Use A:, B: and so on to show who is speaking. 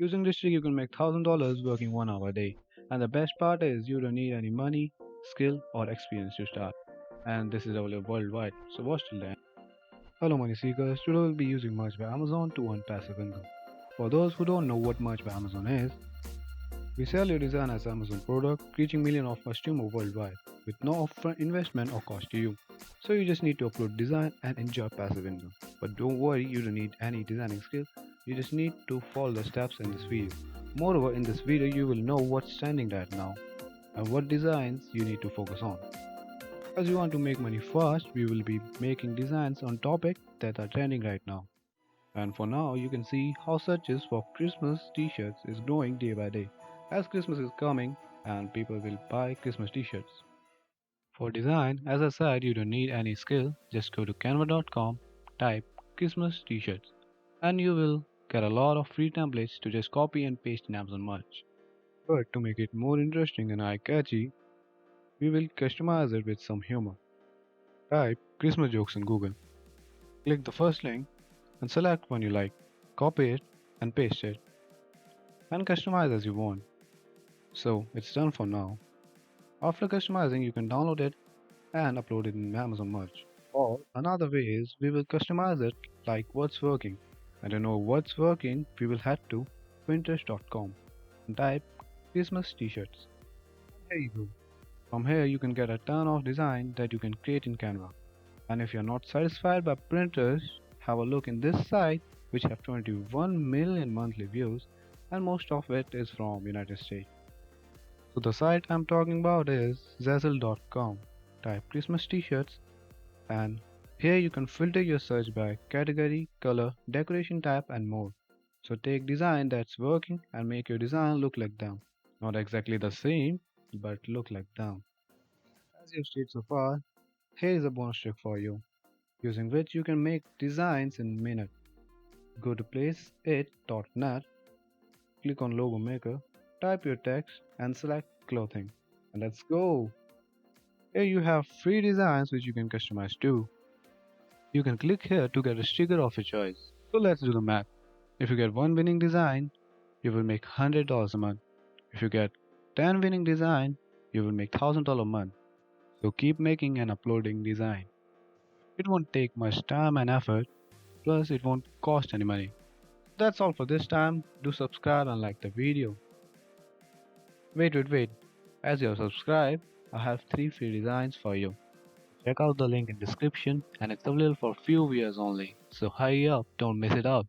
A: Using this trick, you can make $1,000 working 1 hour a day. And the best part is you don't need any money, skill, or experience to start. And this is available worldwide. So watch till the end. Hello money seekers, today we'll be using Merch by Amazon to earn passive income. For those who don't know what Merch by Amazon is, we sell your design as Amazon product, reaching millions of customers worldwide with no upfront investment or cost to you. So you just need to upload design and enjoy passive income. But don't worry, you don't need any designing skill. You just need to follow the steps in this video. Moreover, in this video you will know what's trending right now and what designs you need to focus on. As you want to make money fast, we will be making designs on topics that are trending right now. And for now, you can see how searches for Christmas t-shirts is growing day by day, as Christmas is coming and people will buy Christmas t-shirts. For design, as I said, you don't need any skill, just go to canva.com, type Christmas t-shirts, and you will get a lot of free templates to just copy and paste in Amazon Merch. But to make it more interesting and eye-catchy, we will customize it with some humor. Type Christmas jokes in Google, click the first link and select one you like, copy it and paste it, and customize as you want. So it's done for now. After customizing, you can download it and upload it in Amazon Merch. Or another way is we will customize it like what's working. And to know what's working, we will head to Pinterest.com and type Christmas t-shirts. Here you go. From here you can get a ton of design that you can create in Canva. And if you're not satisfied by printers, have a look in this site which have 21 million monthly views and most of it is from United States. So the site I'm talking about is Zazzle.com. Type Christmas t-shirts and here you can filter your search by category, color, decoration type and more. So take design that's working and make your design look like them. Not exactly the same, but look like them. As you've seen so far, here is a bonus trick for you, using which you can make designs in minutes. Go to placeit.net, click on logo maker, type your text and select clothing. And let's go! Here you have free designs which you can customize too. You can click here to get a sticker of your choice. So let's do the math. If you get one winning design, you will make $100 a month. If you get 10 winning design, you will make $1,000 a month. So keep making and uploading design. It won't take much time and effort, plus it won't cost any money. That's all for this time. Do subscribe and like the video. Wait. As you have subscribed, I have 3 free designs for you. Check out the link in description and it's available for few viewers only. So hurry up, don't miss it out.